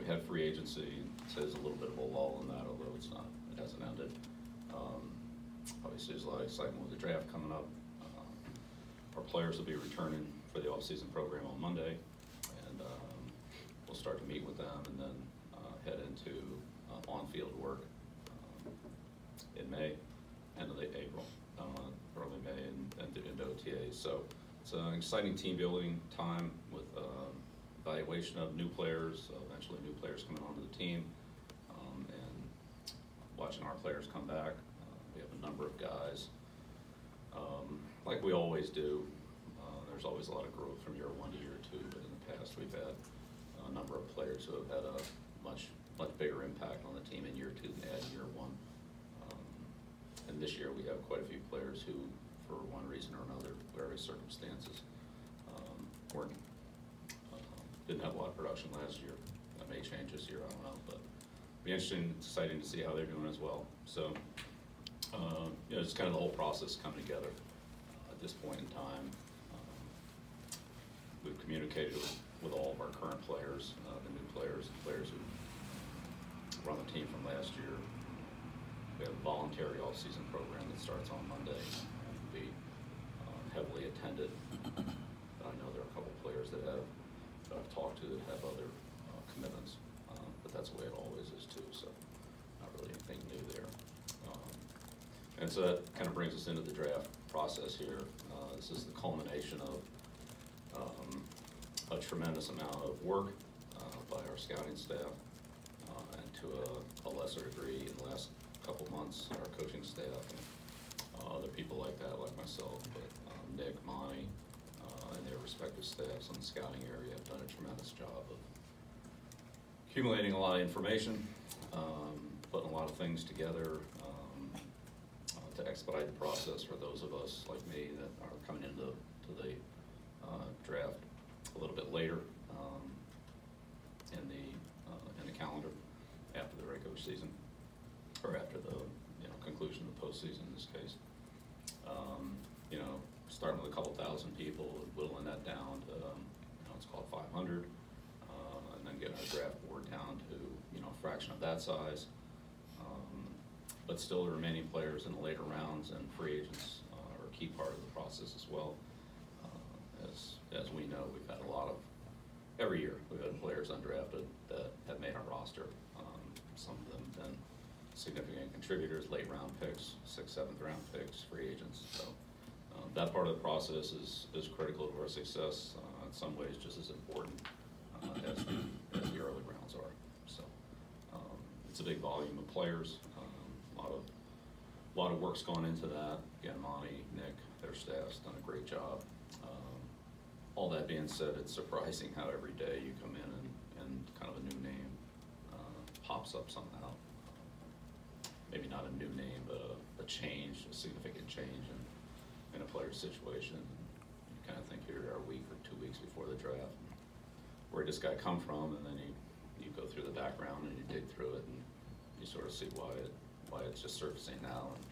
had free agency. So there's a little bit of a lull in that, although it's not, it hasn't ended. Obviously, there's a lot of excitement with the draft coming up. Our players will be returning for the offseason program on Monday, and we'll start to meet with them and then head into on-field work in May, end of April, early May, and into OTAs. So it's an exciting team building time with evaluation of new players, eventually new players coming onto the team, and watching our players come back. We have a number of guys, like we always do. There's always a lot of growth from year 1 to year 2, but in the past we've had a number of players who have had a much bigger impact on the team in year 2 than they had in year 1. And this year we have quite a few players who, for one reason or another, various circumstances, didn't have a lot of production last year. That may change this year, I don't know, but it'll be interesting, exciting to see how they're doing as well. So, you know, just kind of the whole process coming together at this point in time. We've communicated with all of our current players, the new players, players who run the team from last year. We have a voluntary off-season program that starts on Monday. It will be heavily attended. But I know there are a couple players that I've talked to that have other commitments, but that's the way it always is too. So not really anything new there. And so that kind of brings us into the draft process here. This is the culmination of a tremendous amount of work by our scouting staff, and to a lesser degree in the last couple months, our coaching staff and other people like that, like myself, but Nick, Monty, and their respective staffs in the scouting area have done a tremendous job of accumulating a lot of information, putting a lot of things together to expedite the process for those of us like me that are coming into the draft a little bit later in the calendar after the regular season, or after the conclusion of the postseason in this case. You know, starting with a couple thousand people, whittling that down to it's called 500, and then getting our draft board down to a fraction of that size. But still, the remaining players in the later rounds and free agents are a key part of the process as well. As we know, we've had a lot of, every year, we've had players undrafted that have made our roster. Some of them have been significant contributors, late round picks, 6th, 7th round picks, free agents. So that part of the process is critical to our success, in some ways just as important as the early rounds are. So it's a big volume of players. A lot of work's gone into that. Again, Monty, Nick, their staff's done a great job. All that being said, it's surprising how every day you come in and kind of a new name pops up somehow. Maybe not a new name, but a change, a significant change in a player's situation. You kind of think here a week or 2 weeks before the draft, where did this guy come from, and then you go through the background and you dig through it and you sort of see why it's just surfacing now and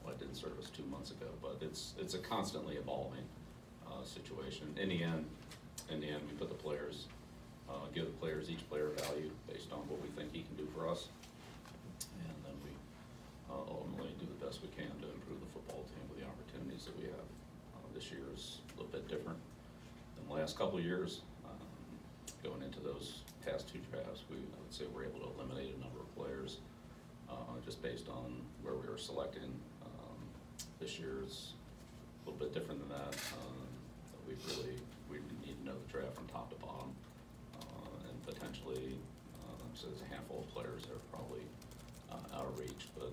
why it didn't surface 2 months ago. But it's a constantly evolving situation. In the end, we put the players, give the players, each player value based on what we think he can do for us, and then we ultimately do the best we can to improve the football team with the opportunities that we have. This year is a little bit different than the last couple of years. Going into those past 2 drafts, I would say we're able to eliminate a number of players just based on where we were selecting. This year is a little bit different than that. We need to know the draft from top to bottom, and potentially so there's a handful of players that are probably out of reach, but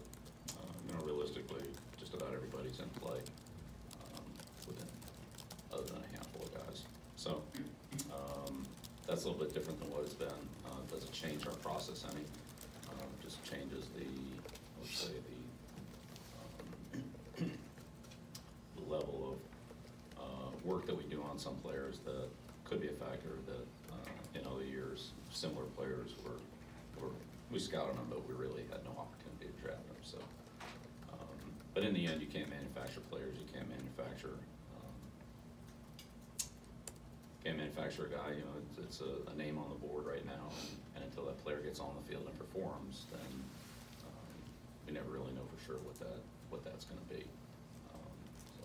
realistically, just about everybody's in play within, other than a handful of guys. So that's a little bit different than what it's been. It doesn't change our process any. Just changes let's say the level of work that we do on some players that could be a factor that in other years, similar players we scouted them, but we really had no opportunity to draft them. So, but in the end, you can't manufacture players. You can't manufacture a guy. It's a name on the board right now, and until that player performs, then we never really know for sure what that's going to be. So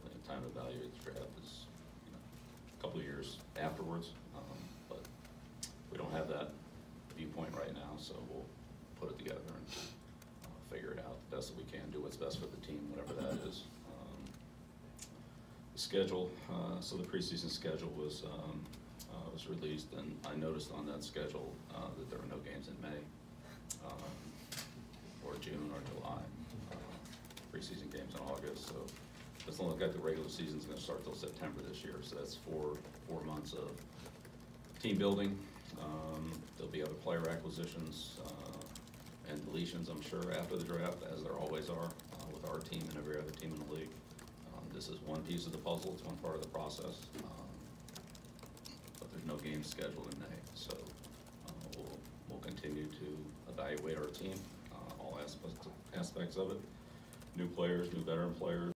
I think time to evaluate the draft is, you know, a couple of years afterwards, but we don't have that viewpoint right now, so we'll put it together and figure it out the best that we can, do what's best for the team, whatever that is. The schedule, so the preseason schedule was released, and I noticed on that schedule that there were no games in May, or June or July, preseason games in August, so it doesn't look like the regular season's gonna start till September this year, so that's four months of team building. There'll be other player acquisitions and deletions, I'm sure, after the draft, as there always are with our team and every other team in the league. This is one piece of the puzzle, it's one part of the process, but there's no games scheduled in May, so we'll continue to evaluate our team, all aspects of it, new players, new veteran players.